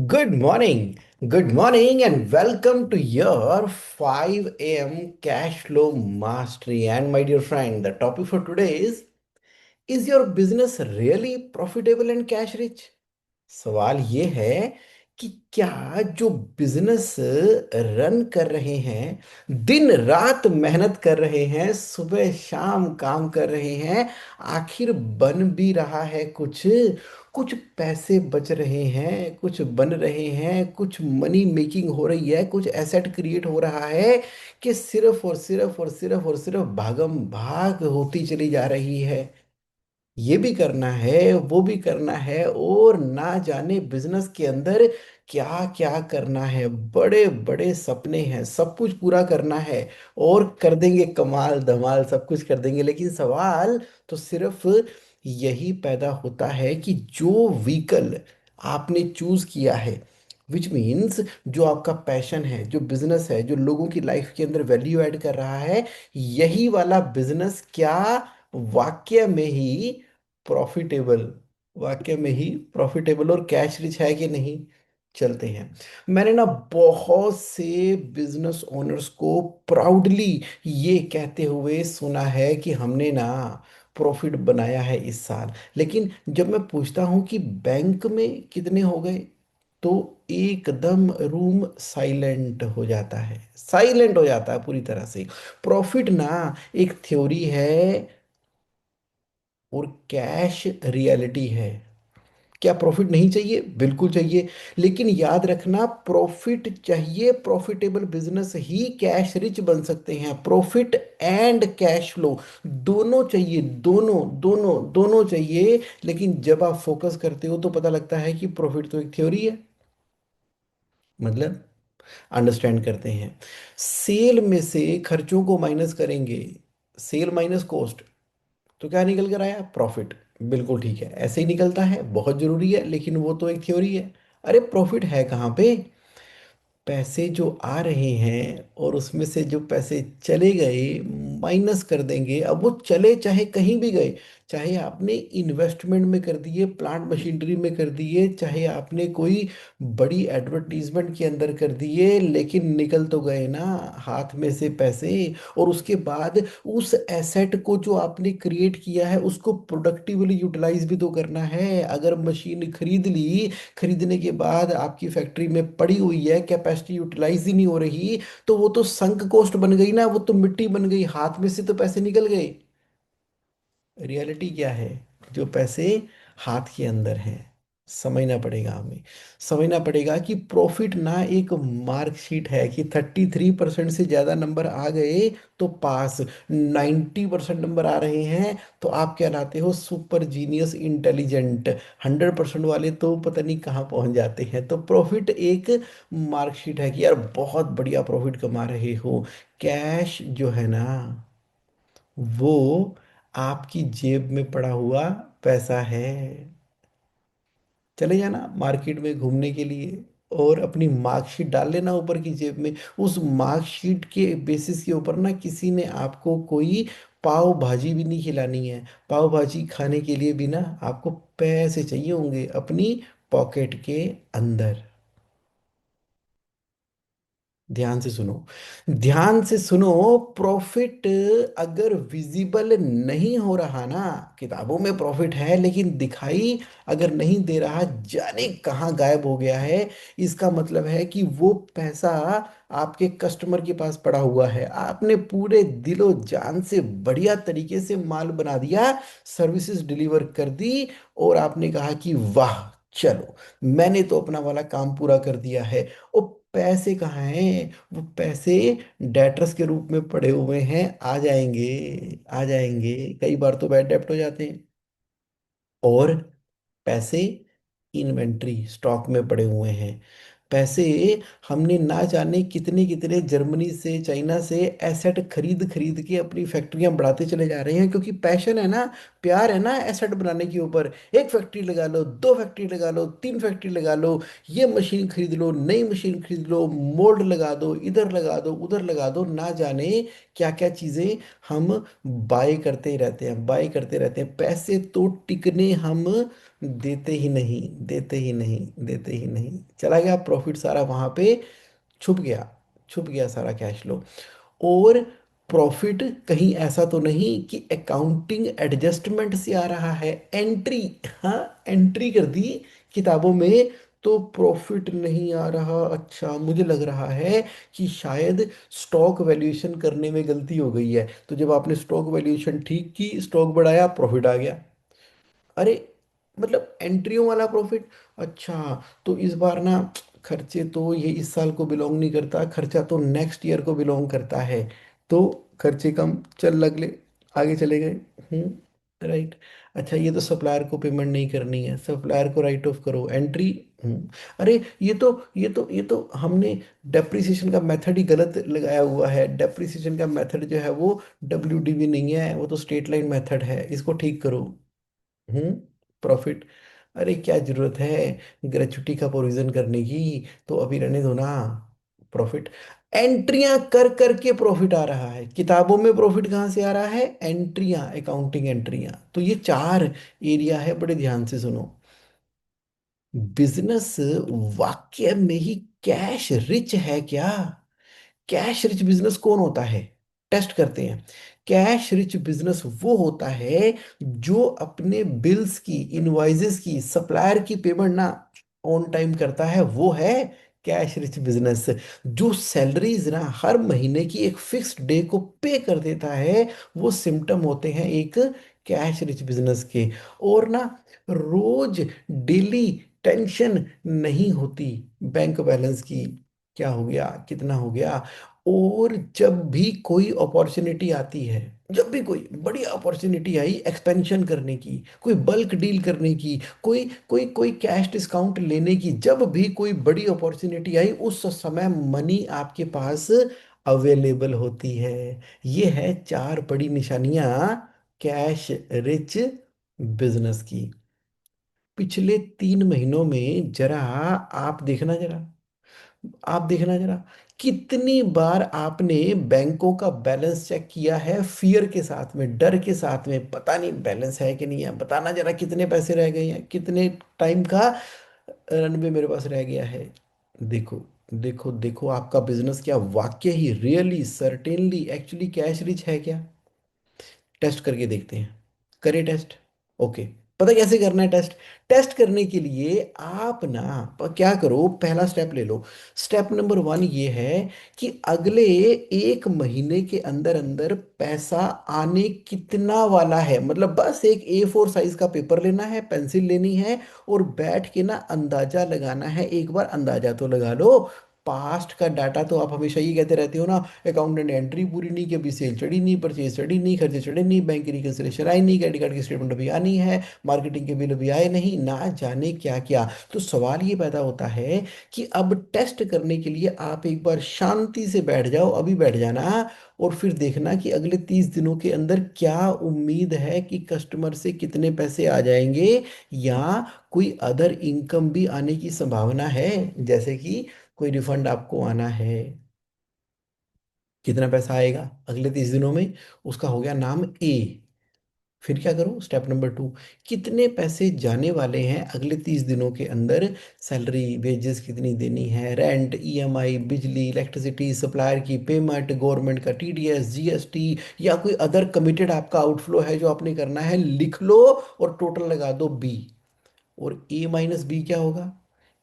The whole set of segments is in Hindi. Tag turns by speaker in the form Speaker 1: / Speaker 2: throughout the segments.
Speaker 1: Good morning, and welcome to your 5 a.m. cash flow mastery. And my dear friend, the topic for today is your business really profitable and cash rich? सवाल ये है कि क्या जो बिजनेस रन कर रहे हैं, दिन रात मेहनत कर रहे हैं, सुबह शाम काम कर रहे हैं, आखिर बन भी रहा है कुछ? कुछ पैसे बच रहे हैं, कुछ बन रहे हैं, कुछ मनी मेकिंग हो रही है, कुछ एसेट क्रिएट हो रहा है, कि सिर्फ और सिर्फ और सिर्फ और सिर्फ भागम भाग होती चली जा रही है? ये भी करना है, वो भी करना है, और ना जाने बिजनेस के अंदर क्या क्या करना है। बड़े बड़े सपने हैं, सब कुछ पूरा करना है, और कर देंगे कमाल धमाल, सब कुछ कर देंगे। लेकिन सवाल तो सिर्फ यही पैदा होता है कि जो व्हीकल आपने चूज किया है, विच मीन्स जो आपका पैशन है, जो बिजनेस है, जो लोगों की लाइफ के अंदर वैल्यू ऐड कर रहा है, यही वाला बिजनेस क्या वाक्य में ही प्रॉफिटेबल वाक्य में ही प्रॉफिटेबल और कैश रिच है कि नहीं? चलते हैं। मैंने ना बहुत से बिजनेस ओनर्स को प्राउडली ये कहते हुए सुना है कि हमने ना प्रॉफिट बनाया है इस साल। लेकिन जब मैं पूछता हूँ कि बैंक में कितने हो गए, तो एकदम रूम साइलेंट हो जाता है, साइलेंट हो जाता है पूरी तरह से। प्रॉफिट ना एक थ्योरी है, और कैश रियलिटी है। क्या प्रॉफिट नहीं चाहिए? बिल्कुल चाहिए। लेकिन याद रखना, प्रॉफिट चाहिए, प्रॉफिटेबल बिजनेस ही कैश रिच बन सकते हैं। प्रॉफिट एंड कैश फ्लो दोनों चाहिए, दोनों दोनों दोनों चाहिए। लेकिन जब आप फोकस करते हो तो पता लगता है कि प्रॉफिट तो एक थ्योरी है। मतलब अंडरस्टैंड करते हैं। सेल में से खर्चों को माइनस करेंगे, सेल माइनस कॉस्ट, तो क्या निकल कर आया? प्रॉफिट। बिल्कुल ठीक है, ऐसे ही निकलता है, बहुत जरूरी है, लेकिन वो तो एक थ्योरी है। अरे प्रॉफिट है कहाँ पे? पैसे जो आ रहे हैं और उसमें से जो पैसे चले गए माइनस कर देंगे। अब वो चले चाहे कहीं भी गए, चाहे आपने इन्वेस्टमेंट में कर दिए, प्लांट मशीनरी में कर दिए, चाहे आपने कोई बड़ी एडवर्टीजमेंट के अंदर कर दिए, लेकिन निकल तो गए ना हाथ में से पैसे। और उसके बाद उस एसेट को जो आपने क्रिएट किया है उसको प्रोडक्टिवली यूटिलाइज भी तो करना है। अगर मशीन खरीद ली, खरीदने के बाद आपकी फैक्ट्री में पड़ी हुई है, कैपेसिटी यूटिलाइज ही नहीं हो रही, तो वो तो संक कॉस्ट बन गई ना, वो तो मिट्टी बन गई, हाथ में से तो पैसे निकल गए। रियलिटी क्या है? जो पैसे हाथ के अंदर हैं, समझना पड़ेगा हमें। समझना पड़ेगा कि प्रॉफिट ना एक मार्कशीट है कि 33% से ज़्यादा नंबर आ गए तो पास, 90% नंबर आ रहे हैं तो आप कहलाते हो सुपर जीनियस इंटेलिजेंट, 100% वाले तो पता नहीं कहाँ पहुंच जाते हैं। तो प्रॉफिट एक मार्कशीट है कि यार बहुत बढ़िया प्रॉफिट कमा रहे हो। कैश जो है ना, वो आपकी जेब में पड़ा हुआ पैसा है। चले जाना मार्केट में घूमने के लिए और अपनी मार्कशीट डाल लेना ऊपर की जेब में। उस मार्कशीट के बेसिस के ऊपर ना किसी ने आपको कोई पाव भाजी भी नहीं खिलानी है। पाव भाजी खाने के लिए भी ना आपको पैसे चाहिए होंगे अपनी पॉकेट के अंदर। ध्यान से सुनो, ध्यान से सुनो। प्रॉफिट अगर विजिबल नहीं हो रहा ना, किताबों में प्रॉफिट है लेकिन दिखाई अगर नहीं दे रहा, जाने कहाँ गायब हो गया है, इसका मतलब है कि वो पैसा आपके कस्टमर के पास पड़ा हुआ है। आपने पूरे दिलो जान से बढ़िया तरीके से माल बना दिया, सर्विसेज डिलीवर कर दी, और आपने कहा कि वाह चलो मैंने तो अपना वाला काम पूरा कर दिया है। और पैसे कहाँ हैं? वो पैसे डेटर्स के रूप में पड़े हुए हैं, आ जाएंगे, आ जाएंगे। कई बार तो बैड डेप्ट हो जाते हैं। और पैसे इन्वेंट्री स्टॉक में पड़े हुए हैं। पैसे हमने ना जाने कितने कितने जर्मनी से, चाइना से एसेट खरीद खरीद के अपनी फैक्ट्रियां बढ़ाते चले जा रहे हैं, क्योंकि पैशन है ना। प्यार है ना एसेट बनाने के ऊपर, एक फैक्ट्री लगा लो, दो फैक्ट्री लगा लो, तीन फैक्ट्री लगा लो, ये मशीन खरीद लो, नई मशीन खरीद लो, मोल्ड लगा दो, इधर लगा दो, उधर लगा दो, ना जाने क्या क्या चीजें हम बाय करते ही रहते हैं, बाय करते रहते हैं। पैसे तो टिकने हम देते ही नहीं, देते ही नहीं, देते ही नहीं। चला गया प्रॉफिट सारा वहां पे, छुप गया, छुप गया सारा कैश फ्लो। और प्रॉफिट कहीं ऐसा तो नहीं कि अकाउंटिंग एडजस्टमेंट से आ रहा है, एंट्री, हाँ एंट्री कर दी किताबों में तो प्रॉफिट नहीं आ रहा। अच्छा, मुझे लग रहा है कि शायद स्टॉक वैल्यूएशन करने में गलती हो गई है, तो जब आपने स्टॉक वैल्यूएशन ठीक की, स्टॉक बढ़ाया, प्रॉफिट आ गया। अरे, मतलब एंट्रियों वाला प्रॉफिट। अच्छा, तो इस बार ना खर्चे तो ये इस साल को बिलोंग नहीं करता, खर्चा तो नेक्स्ट ईयर को बिलोंग करता है। तो खर्चे कम, चल लगले, आगे चले गए। राइट। अच्छा, ये तो सप्लायर को पेमेंट नहीं करनी है, सप्लायर को राइट ऑफ करो, एंट्री। अरे, ये तो हमने डेप्रिसिएशन का मेथड ही गलत लगाया हुआ है। डेप्रिसिएशन का मेथड जो है वो WDV नहीं है, वो तो स्ट्रेट लाइन मेथड है, इसको ठीक करो। हम्म प्रॉफिट। अरे, क्या जरूरत है ग्रेचुटी का प्रोविजन करने की, तो अभी रहने दो ना। प्रॉफिट, एंट्रियां कर करके प्रॉफिट आ रहा है, किताबों में प्रॉफिट कहाँ से आ रहा है, एंट्रियां, अकाउंटिंग एंट्रियां। तो ये चार एरिया है, बड़े ध्यान से सुनो। बिजनेस वाक्य में ही कैश रिच है क्या? कैश रिच बिजनेस कौन होता है? टेस्ट करते हैं। कैश रिच बिजनेस वो होता है जो अपने बिल्स की, इनवॉइसेस की, सप्लायर की पेमेंट ना ऑन टाइम करता है, वो है कैश रिच बिजनेस। जो सैलरीज ना हर महीने की एक फिक्स्ड डे को पे कर देता है, वो सिम्टम होते हैं एक कैश रिच बिजनेस के। और ना रोज डेली टेंशन नहीं होती बैंक बैलेंस की, क्या हो गया, कितना हो गया। और जब भी कोई अपॉर्चुनिटी आती है, जब भी कोई बड़ी अपॉर्चुनिटी आई एक्सपेंशन करने की, कोई बल्क डील करने की, कोई कोई कोई कैश डिस्काउंट लेने की, जब भी कोई बड़ी अपॉर्चुनिटी आई, उस समय मनी आपके पास अवेलेबल होती है। ये है चार बड़ी निशानियां कैश रिच बिजनेस की। पिछले 3 महीनों में जरा आप देखना, जरा आप देखना जरा, कितनी बार आपने बैंकों का बैलेंस चेक किया है फियर के साथ में, डर के साथ में, पता नहीं बैलेंस है कि नहीं है, बताना जरा कितने पैसे रह गए हैं, कितने टाइम का रनवे मेरे पास रह गया है। देखो, देखो, देखो, आपका बिजनेस क्या वाकई he really certainly actually cash rich है क्या? टेस्ट करके देखते हैं, करें टेस्ट। ओके, पता कैसे करना है टेस्ट? टेस्ट करने के लिए आप ना क्या करो, पहला स्टेप ले लो। स्टेप नंबर 1 ये है कि अगले 1 महीने के अंदर अंदर पैसा आने कितना वाला है, मतलब बस एक A4 साइज का पेपर लेना है, पेंसिल लेनी है, और बैठ के ना अंदाजा लगाना है। एक बार अंदाजा तो लगा लो। पास्ट का डाटा तो आप हमेशा ये कहते रहते हो ना, अकाउंटेंट ने एंट्री पूरी नहीं की, अभी सेल चढ़ी नहीं, परचेज चढ़ी नहीं, खर्चे चढ़े नहीं, बैंक की रिकंसिलिएशन आई नहीं, क्रेडिट कार्ड की स्टेटमेंट अभी आनी है, मार्केटिंग के बिल अभी आए नहीं, ना जाने क्या क्या। तो सवाल ये पैदा होता है कि अब टेस्ट करने के लिए आप एक बार शांति से बैठ जाओ, अभी बैठ जाना, और फिर देखना कि अगले 30 दिनों के अंदर क्या उम्मीद है कि कस्टमर से कितने पैसे आ जाएंगे, या कोई अदर इनकम भी आने की संभावना है, जैसे कि कोई रिफंड आपको आना है। कितना पैसा आएगा अगले 30 दिनों में, उसका हो गया नाम ए। फिर क्या करो, स्टेप नंबर 2, कितने पैसे जाने वाले हैं अगले 30 दिनों के अंदर, सैलरी, वेजेस कितनी देनी है, रेंट, EMI, बिजली, इलेक्ट्रिसिटी, सप्लायर की पेमेंट, गवर्नमेंट का TDS, GST, या कोई अदर कमिटेड आपका आउटफ्लो है जो आपने करना है, लिख लो और टोटल लगा दो बी। और A-B क्या होगा?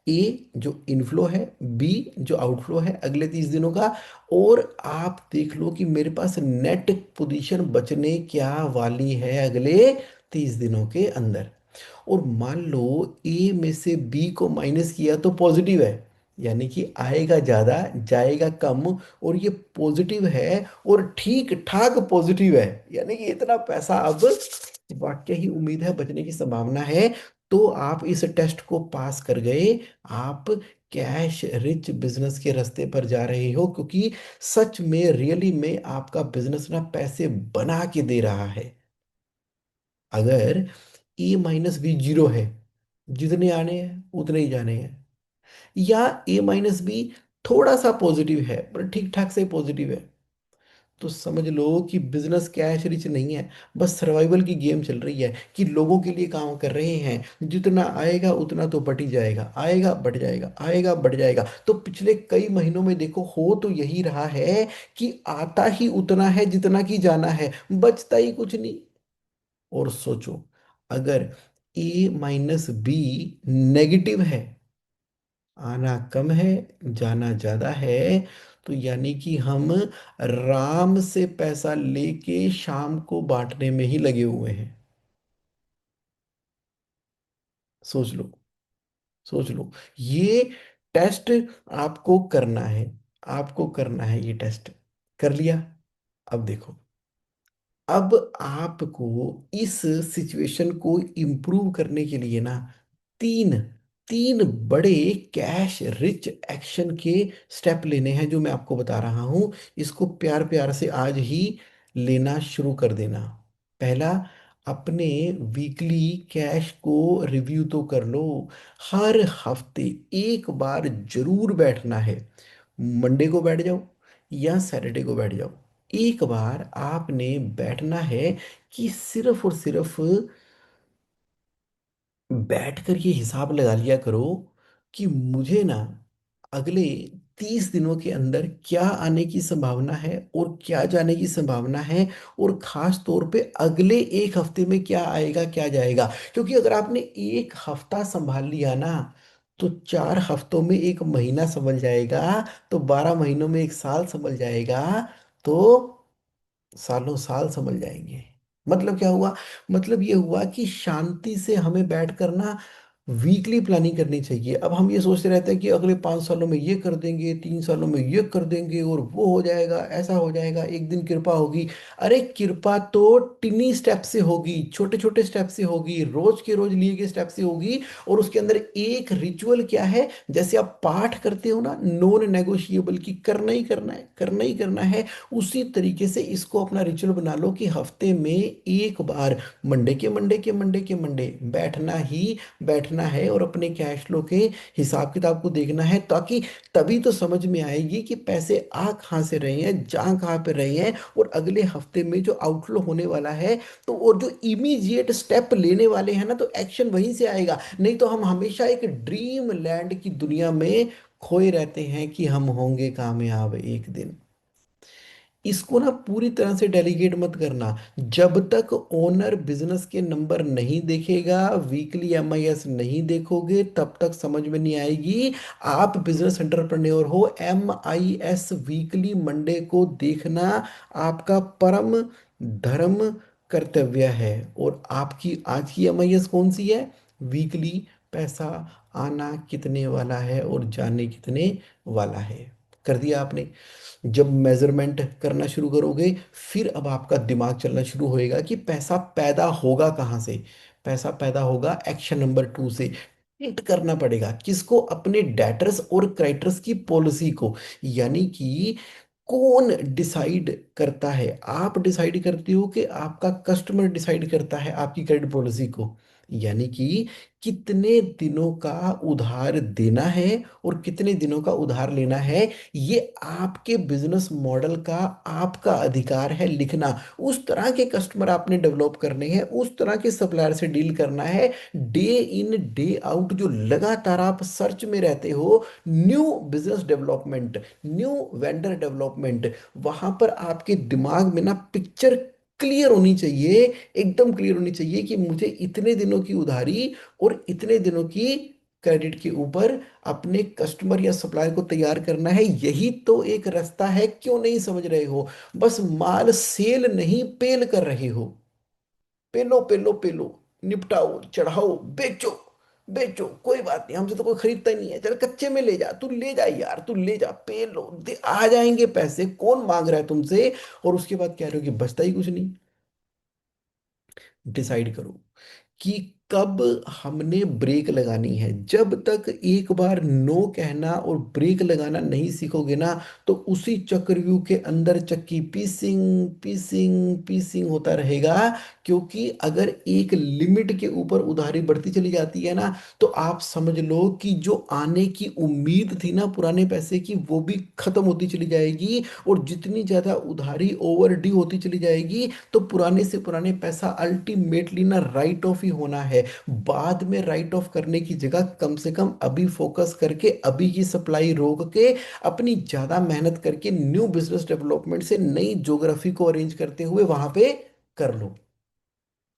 Speaker 1: ए जो इनफ्लो है, बी जो आउटफ्लो है अगले 30 दिनों का। और आप देख लो कि मेरे पास नेट पोजीशन बचने क्या वाली है अगले 30 दिनों के अंदर। और मान लो ए में से बी को माइनस किया तो पॉजिटिव है, यानी कि आएगा ज्यादा जाएगा कम, और ये पॉजिटिव है और ठीक ठाक पॉजिटिव है, यानी कि इतना पैसा अब वाकई ही उम्मीद है बचने की संभावना है। तो आप इस टेस्ट को पास कर गए, आप कैश रिच बिजनेस के रास्ते पर जा रहे हो, क्योंकि सच में रियली में आपका बिजनेस ना पैसे बना के दे रहा है। अगर ए माइनस बी जीरो है, जितने आने हैं उतने ही जाने हैं, या ए माइनस बी थोड़ा सा पॉजिटिव है पर ठीक ठाक से पॉजिटिव है, तो समझ लो कि बिजनेस कैश रिच नहीं है। बस सर्वाइवल की गेम चल रही है कि लोगों के लिए काम कर रहे हैं, जितना आएगा उतना तो बढ़ ही जाएगा, आएगा बढ़ जाएगा, आएगा बढ़ जाएगा। तो पिछले कई महीनों में देखो हो तो यही रहा है कि आता ही उतना है जितना कि जाना है, बचता ही कुछ नहीं। और सोचो, अगर ए माइनस बी नेगेटिव है, आना कम है जाना ज्यादा है, तो यानी कि हम राम से पैसा लेके शाम को बांटने में ही लगे हुए हैं। सोच लो, सोच लो। ये टेस्ट आपको करना है, आपको करना है ये टेस्ट। कर लिया? अब देखो, अब आपको इस सिचुएशन को इम्प्रूव करने के लिए ना तीन तीन बड़े कैश रिच एक्शन के स्टेप लेने हैं जो मैं आपको बता रहा हूं। इसको प्यार प्यार से आज ही लेना शुरू कर देना। पहला, अपने वीकली कैश को रिव्यू तो कर लो। हर हफ्ते एक बार जरूर बैठना है। मंडे को बैठ जाओ या सैटरडे को बैठ जाओ, एक बार आपने बैठना है कि सिर्फ और सिर्फ बैठकर ये हिसाब लगा लिया करो कि मुझे ना अगले 30 दिनों के अंदर क्या आने की संभावना है और क्या जाने की संभावना है, और खास तौर पे अगले एक हफ्ते में क्या आएगा क्या जाएगा। क्योंकि अगर आपने एक हफ्ता संभाल लिया ना, तो 4 हफ्तों में एक महीना संभल जाएगा, तो 12 महीनों में एक साल संभल जाएगा, तो सालों साल समझ जाएंगे। मतलब क्या हुआ? मतलब ये हुआ कि शांति से हमें बैठ कर ना वीकली प्लानिंग करनी चाहिए। अब हम ये सोचते रहते हैं कि अगले 5 सालों में ये कर देंगे, 3 सालों में ये कर देंगे, और वो हो जाएगा, ऐसा हो जाएगा, एक दिन कृपा होगी। अरे कृपा तो टिनी स्टेप से होगी, छोटे छोटे स्टेप से होगी, रोज के रोज लिए गए स्टेप से होगी। और उसके अंदर एक रिचुअल क्या है, जैसे आप पाठ करते हो ना, नॉन नेगोशिएबल की करना ही करना है, करना ही करना है। उसी तरीके से इसको अपना रिचुअल बना लो कि हफ्ते में एक बार, मंडे के मंडे बैठना ही बैठना है और अपने कैश फ्लो के हिसाब किताब को देखना है, ताकि तभी तो समझ में आएगी कि पैसे आ कहाँ से रहे हैं, जा कहाँ पे रहे हैं, और अगले हफ्ते में जो आउटफ्लो होने वाला है, तो और जो इमीडिएट स्टेप लेने वाले हैं ना, तो एक्शन वहीं से आएगा। नहीं तो हम हमेशा एक ड्रीम लैंड की दुनिया में खोए रहते हैं कि हम होंगे कामयाब एक दिन। इसको ना पूरी तरह से डेलीगेट मत करना। जब तक ओनर बिजनेस के नंबर नहीं देखेगा, वीकली एमआईएस नहीं देखोगे, तब तक समझ में नहीं आएगी आप बिजनेस एंटरप्रेन्योर हो। एमआईएस वीकली मंडे को देखना आपका परम धर्म कर्तव्य है। और आपकी आज की एमआईएस कौन सी है? वीकली पैसा आना कितने वाला है और जाने कितने वाला है। कर दिया आपने? जब मेजरमेंट करना शुरू करोगे, फिर अब आपका दिमाग चलना शुरू होएगा कि पैसा पैदा होगा कहाँ से। पैसा पैदा होगा एक्शन नंबर 2 से। हिट करना पड़ेगा किसको? अपने डेटर्स और क्रेडिटर्स की पॉलिसी को। यानी कि कौन डिसाइड करता है? आप डिसाइड करते हो कि आपका कस्टमर डिसाइड करता है आपकी क्रेडिट पॉलिसी को? यानी कि कितने दिनों का उधार देना है और कितने दिनों का उधार लेना है, ये आपके बिजनेस मॉडल का आपका अधिकार है लिखना। उस तरह के कस्टमर आपने डेवलप करने हैं, उस तरह के सप्लायर से डील करना है। डे इन डे आउट जो लगातार आप सर्च में रहते हो, new business development, new vendor development, वहां पर आपके दिमाग में ना पिक्चर क्लियर होनी चाहिए, एकदम क्लियर होनी चाहिए कि मुझे इतने दिनों की उधारी और इतने दिनों की क्रेडिट के ऊपर अपने कस्टमर या सप्लायर को तैयार करना है। यही तो एक रास्ता है। क्यों नहीं समझ रहे हो? बस माल सेल नहीं पेल कर रहे हो। पेलो पेलो पेलो, निपटाओ, चढ़ाओ, बेचो। बेचो, कोई बात नहीं, हमसे तो कोई खरीदता ही नहीं है, चल कच्चे में ले जा, तू ले जा यार, तू ले जा, पेलो दे, आ जाएंगे पैसे, कौन मांग रहा है तुमसे? और उसके बाद कह रहे हो कि बचता ही कुछ नहीं। डिसाइड करो कि कब हमने ब्रेक लगानी है। जब तक एक बार नो कहना और ब्रेक लगाना नहीं सीखोगे ना, तो उसी चक्रव्यूह के अंदर चक्की पीसिंग पीसिंग पीसिंग होता रहेगा। क्योंकि अगर एक लिमिट के ऊपर उधारी बढ़ती चली जाती है ना, तो आप समझ लो कि जो आने की उम्मीद थी ना पुराने पैसे की, वो भी खत्म होती चली जाएगी। और जितनी ज्यादा उधारी ओवर ड्यू होती चली जाएगी, तो पुराने से पुराने पैसा अल्टीमेटली ना राइट ऑफ ही होना है। बाद में राइट ऑफ करने की जगह कम से कम अभी फोकस करके, अभी की सप्लाई रोक के, अपनी ज्यादा मेहनत करके न्यू बिजनेस डेवलपमेंट से नई ज्योग्राफी को अरेंज करते हुए वहां पे कर लो।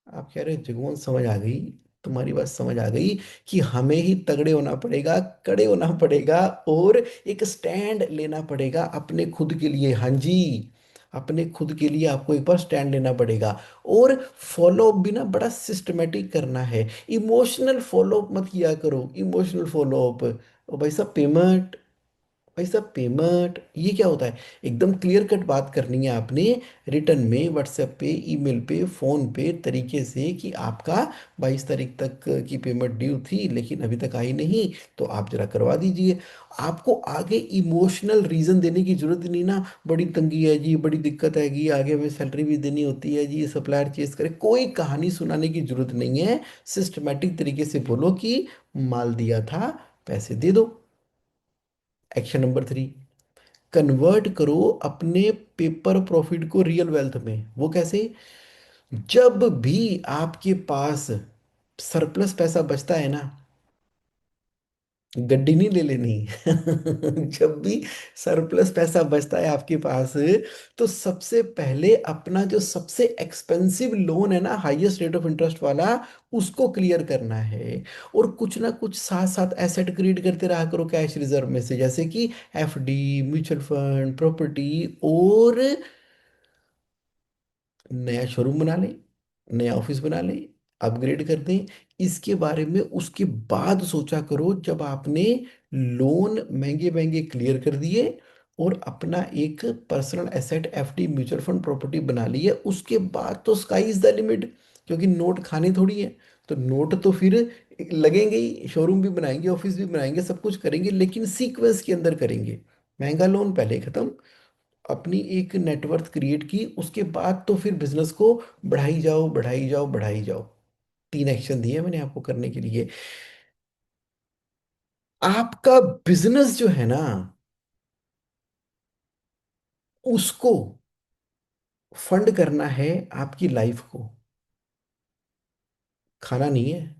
Speaker 1: आप कह रहे हो जगमोहन समझ आ गई, तुम्हारी बात समझ आ गई कि हमें ही तगड़े होना पड़ेगा, कड़े होना पड़ेगा, और एक स्टैंड लेना पड़ेगा अपने खुद के लिए। हाँ जी, अपने खुद के लिए आपको एक बार स्टैंड लेना पड़ेगा। और फॉलो अप भी ना बड़ा सिस्टमेटिक करना है। इमोशनल फॉलो अप मत किया करो, इमोशनल फॉलो अप। ओ भाई साहब पेमेंट, भाई साहब पेमेंट ये क्या होता है। एकदम क्लियर कट बात करनी है आपने, रिटर्न में, व्हाट्सएप पे, ईमेल पे, फोन पे तरीके से कि आपका 22 तारीख तक की पेमेंट ड्यू थी लेकिन अभी तक आई नहीं, तो आप जरा करवा दीजिए। आपको आगे इमोशनल रीजन देने की जरूरत नहीं ना, बड़ी तंगी है जी, बड़ी दिक्कत है जी, आगे हमें सैलरी भी देनी होती है जी, सप्लायर चेज करे, कोई कहानी सुनाने की जरूरत नहीं है। सिस्टमेटिक तरीके से बोलो कि माल दिया था, पैसे दे दो। एक्शन नंबर 3, कन्वर्ट करो अपने पेपर प्रॉफिट को रियल वेल्थ में। वो कैसे? जब भी आपके पास सरप्लस पैसा बचता है ना, गड्डी नहीं ले लेनी। जब भी सरप्लस पैसा बचता है आपके पास, तो सबसे पहले अपना जो सबसे एक्सपेंसिव लोन है ना, हाईएस्ट रेट ऑफ इंटरेस्ट वाला, उसको क्लियर करना है। और कुछ ना कुछ साथ साथ एसेट क्रिएट करते रहा करो कैश रिजर्व में से, जैसे कि एफडी, म्यूचुअल फंड, प्रॉपर्टी, और नया शोरूम बना लें, नया ऑफिस बना लें, अपग्रेड कर दें। इसके बारे में उसके बाद सोचा करो, जब आपने लोन महंगे महंगे क्लियर कर दिए और अपना एक personal asset FD, mutual fund, property बना ली है, उसके बाद तो स्काई इज द लिमिट। क्योंकि नोट खाने थोड़ी है, तो नोट तो फिर लगेंगे ही, शोरूम भी बनाएंगे, ऑफिस भी बनाएंगे, सब कुछ करेंगे, लेकिन सीक्वेंस के अंदर करेंगे। महंगा लोन पहले खत्म, अपनी एक नेटवर्थ क्रिएट की, उसके बाद तो फिर बिजनेस को बढ़ाई जाओ, बढ़ाई जाओ, बढ़ाई जाओ। 3 एक्शन दिए मैंने आपको करने के लिए। आपका बिजनेस जो है ना, उसको फंड करना है आपकी लाइफ को, खाना नहीं है।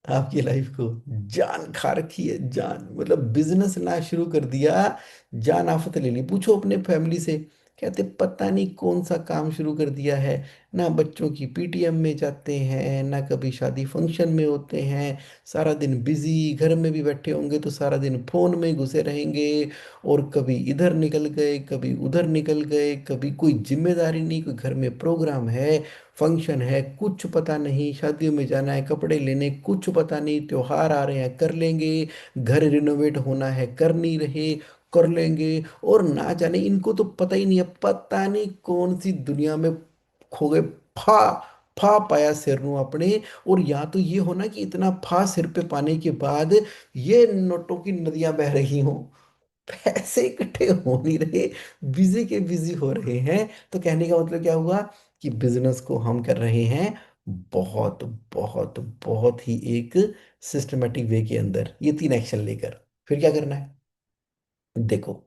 Speaker 1: आपकी लाइफ को जान खा रखी है, जान मतलब बिजनेस ना शुरू कर दिया, जान आफत ले ली। पूछो अपने फैमिली से, कहते पता नहीं कौन सा काम शुरू कर दिया है। ना बच्चों की पीटीएम में जाते हैं, ना कभी शादी फंक्शन में होते हैं, सारा दिन बिजी, घर में भी बैठे होंगे तो सारा दिन फोन में घुसे रहेंगे। और कभी इधर निकल गए, कभी उधर निकल गए, कभी कोई जिम्मेदारी नहीं, कोई घर में प्रोग्राम है, फंक्शन है, कुछ पता नहीं, शादियों में जाना है, कपड़े लेने, कुछ पता नहीं, त्योहार आ रहे हैं कर लेंगे, घर रिनोवेट होना है कर नहीं रहे, कर लेंगे। और ना जाने इनको तो पता ही नहीं है, पता नहीं कौन सी दुनिया में खो गए। फा फा पाया सिर नु अपने। और या तो ये होना कि इतना फा सिर पे पाने के बाद ये नोटों की नदियां बह रही हों, पैसे इकट्ठे हो नहीं रहे, बिजी के बिजी हो रहे हैं। तो कहने का मतलब क्या हुआ कि बिजनेस को हम कर रहे हैं बहुत बहुत बहुत ही एक सिस्टमेटिक वे के अंदर, ये 3 एक्शन लेकर। फिर क्या करना है? देखो,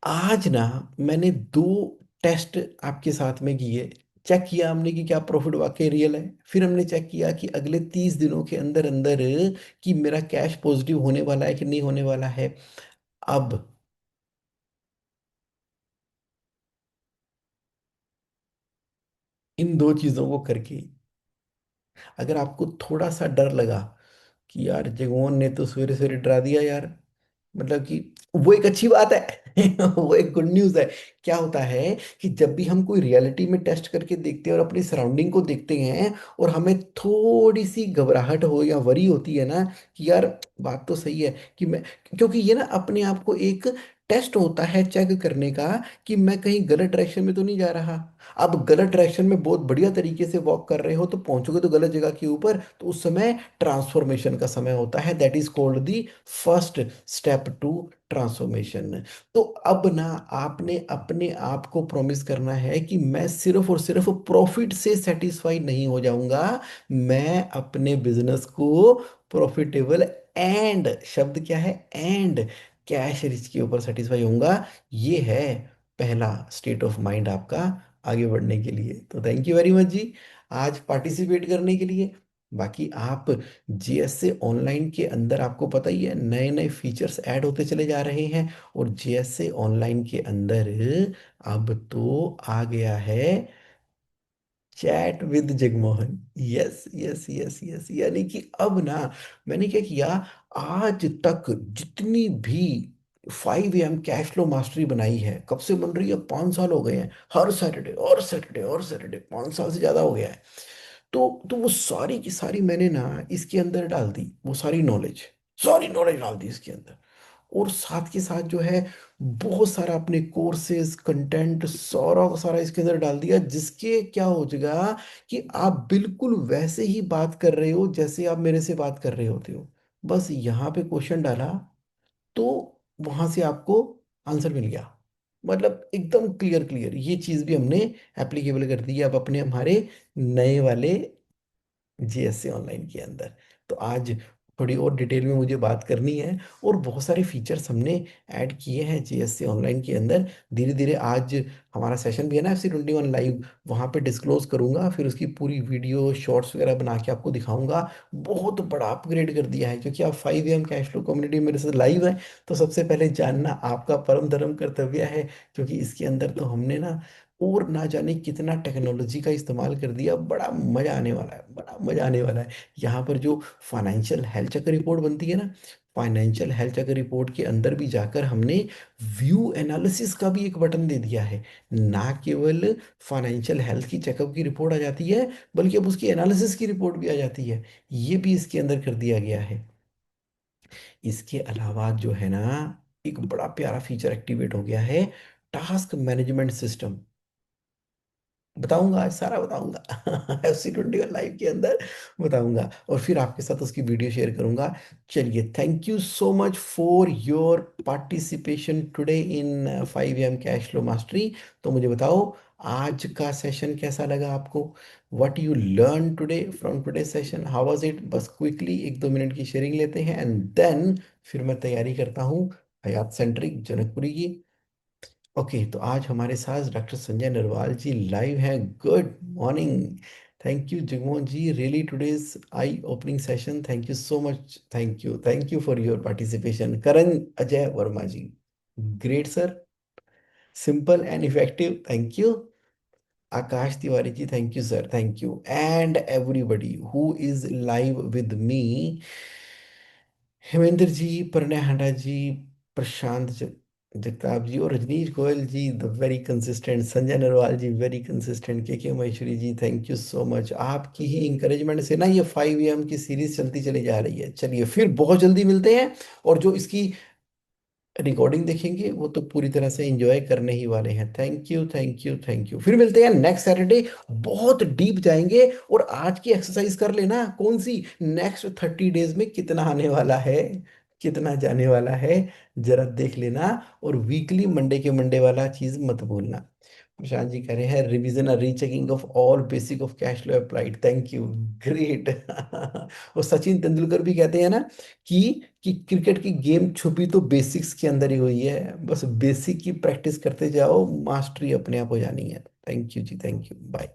Speaker 1: आज ना मैंने 2 टेस्ट आपके साथ में किए। चेक किया हमने कि क्या प्रॉफिट वाकई रियल है। फिर हमने चेक किया कि अगले 30 दिनों के अंदर अंदर कि मेरा कैश पॉजिटिव होने वाला है कि नहीं होने वाला है। अब इन 2 चीजों को करके, अगर आपको थोड़ा सा डर लगा कि यार जगमोहन ने तो सवेरे सवेरे डरा दिया यार, मतलब कि वो एक अच्छी बात है। वो एक गुड न्यूज है। क्या होता है कि जब भी हम कोई रियलिटी में टेस्ट करके देखते हैं और अपनी सराउंडिंग को देखते हैं, और हमें थोड़ी सी घबराहट हो या वरी होती है ना कि यार बात तो सही है कि मैं, क्योंकि ये ना अपने आप को एक टेस्ट होता है चेक करने का कि मैं कहीं गलत डायरेक्शन में तो नहीं जा रहा। अब गलत डायरेक्शन में बहुत बढ़िया तरीके से वॉक कर रहे हो तो पहुंचोगे तो गलत जगह के ऊपर, तो उस समय ट्रांसफॉर्मेशन का समय होता है, that is called the first step to transformation. तो अब ना आपने अपने आप को प्रॉमिस करना है कि मैं सिर्फ और सिर्फ प्रॉफिट से सेटिस्फाई नहीं हो जाऊंगा, मैं अपने बिजनेस को प्रॉफिटेबल एंड, शब्द क्या है, एंड कैश रिच के ऊपर सेटिस्फाई होऊंगा। ये है पहला स्टेट ऑफ माइंड आपका आगे बढ़ने के लिए। तो थैंक यू वेरी मच जी आज पार्टिसिपेट करने के लिए। बाकी आप जीएसए ऑनलाइन के अंदर आपको पता ही है नए नए फीचर्स ऐड होते चले जा रहे हैं, और जीएसए ऑनलाइन के अंदर अब तो आ गया है chat with Jagmohan. Yes yes yes yes, यानी कि अब ना मैंने क्या किया, आज तक जितनी भी 5 AM कैश फ्लो मास्टरी बनाई है, कब से बन रही है, 5 साल हो गए हैं, हर सैटरडे और सैटरडे और सैटरडे, 5 साल से ज्यादा हो गया है। तो वो सारी की सारी मैंने ना इसके अंदर डाल दी, वो सारी नॉलेज डाल दी इसके अंदर। और साथ के साथ जो है बहुत सारा अपने कोर्सेज कंटेंट सारा का सारा इसके अंदर डाल दिया, जिसके क्या हो जाएगा कि आप बिल्कुल वैसे ही बात कर रहे हो जैसे आप मेरे से बात कर रहे होते हो। बस यहाँ पे क्वेश्चन डाला तो वहां से आपको आंसर मिल गया। मतलब एकदम क्लियर क्लियर ये चीज भी हमने एप्लीकेबल कर दी है अब अपने हमारे नए वाले जीएससी ऑनलाइन के अंदर। तो आज थोड़ी और डिटेल में मुझे बात करनी है, और बहुत सारे फीचर्स हमने ऐड किए हैं जीएससी ऑनलाइन के अंदर। धीरे धीरे आज हमारा सेशन भी है ना FC 21 लाइव, वहाँ पे डिस्क्लोज करूंगा, फिर उसकी पूरी वीडियो शॉर्ट्स वगैरह बना के आपको दिखाऊंगा। बहुत बड़ा अपग्रेड कर दिया है क्योंकि आप 5 AM कैश फ्लो कम्युनिटी मेरे साथ लाइव है। तो सबसे पहले जानना आपका परम धर्म कर्तव्य है, क्योंकि इसके अंदर तो हमने ना और ना जाने कितना टेक्नोलॉजी का इस्तेमाल कर दिया। बड़ा मजा आने वाला है, बड़ा मजा आने वाला है। यहाँ पर जो फाइनेंशियल हेल्थ चेक रिपोर्ट बनती है ना, फाइनेंशियल हेल्थ चेक रिपोर्ट के अंदर भी जाकर हमने व्यू एनालिसिस का भी एक बटन दे दिया है। ना केवल फाइनेंशियल हेल्थ की चेकअप की रिपोर्ट आ जाती है, बल्कि अब उसकी एनालिसिस की रिपोर्ट भी आ जाती है। ये भी इसके अंदर कर दिया गया है। इसके अलावा जो है ना एक बड़ा प्यारा फीचर एक्टिवेट हो गया है, टास्क मैनेजमेंट सिस्टम। बताऊंगा, आज सारा बताऊंगा FC 21 लाइव के अंदर बताऊंगा, और फिर आपके साथ उसकी वीडियो शेयर करूंगा। चलिए, thank you so much for your participation today in 5 AM cash flow mastery. तो मुझे बताओ आज का सेशन कैसा लगा आपको, what you learn today from today session, how was it. बस क्विकली 1-2 मिनट की शेयरिंग लेते हैं, एंड देन फिर मैं तैयारी करता हूँ हयात सेंट्रिक जनकपुरी की। ओके, तो आज हमारे साथ डॉक्टर संजय नरवाल जी लाइव हैं। Good morning. Thank you Jagmohan ji, really today's I opening session, thank you so much, thank you for your participation. Karan Ajay Verma ji, great sir, simple and effective, thank you. Akash Tiwari ji, thank you sir, thank you, and everybody who is live with me, Hemendra ji, Pranay Handa ji, Prashant Jagtap ji, और Rajnish Goyal ji the very consistent, Sanjay Narwal ji very consistent, के महेश्वरी जी थैंक यू सो मच। आपकी ही इंकरेजमेंट से ना ये 5 AM की सीरीज चलती चली जा रही है। चलिए फिर बहुत जल्दी मिलते हैं, और जो इसकी रिकॉर्डिंग देखेंगे वो तो पूरी तरह से एंजॉय करने ही वाले हैं। Thank you thank you thank you, फिर मिलते हैं नेक्स्ट सैटरडे, बहुत डीप जाएंगे। और आज की एक्सरसाइज कर लेना, कौन सी, नेक्स्ट 30 डेज में कितना आने वाला है, कितना जाने वाला है, जरा देख लेना। और वीकली मंडे के मंडे वाला चीज मत भूलना। प्रशांत जी कह रहे हैं रिवीजन और rechecking of all basic of cash flow applied, thank you, great. और सचिन तेंदुलकर भी कहते हैं ना कि क्रिकेट की गेम छुपी तो बेसिक्स के अंदर ही हुई है, बस बेसिक की प्रैक्टिस करते जाओ, मास्टरी अपने आप हो जानी है। थैंक यू जी, थैंक यू, बाय।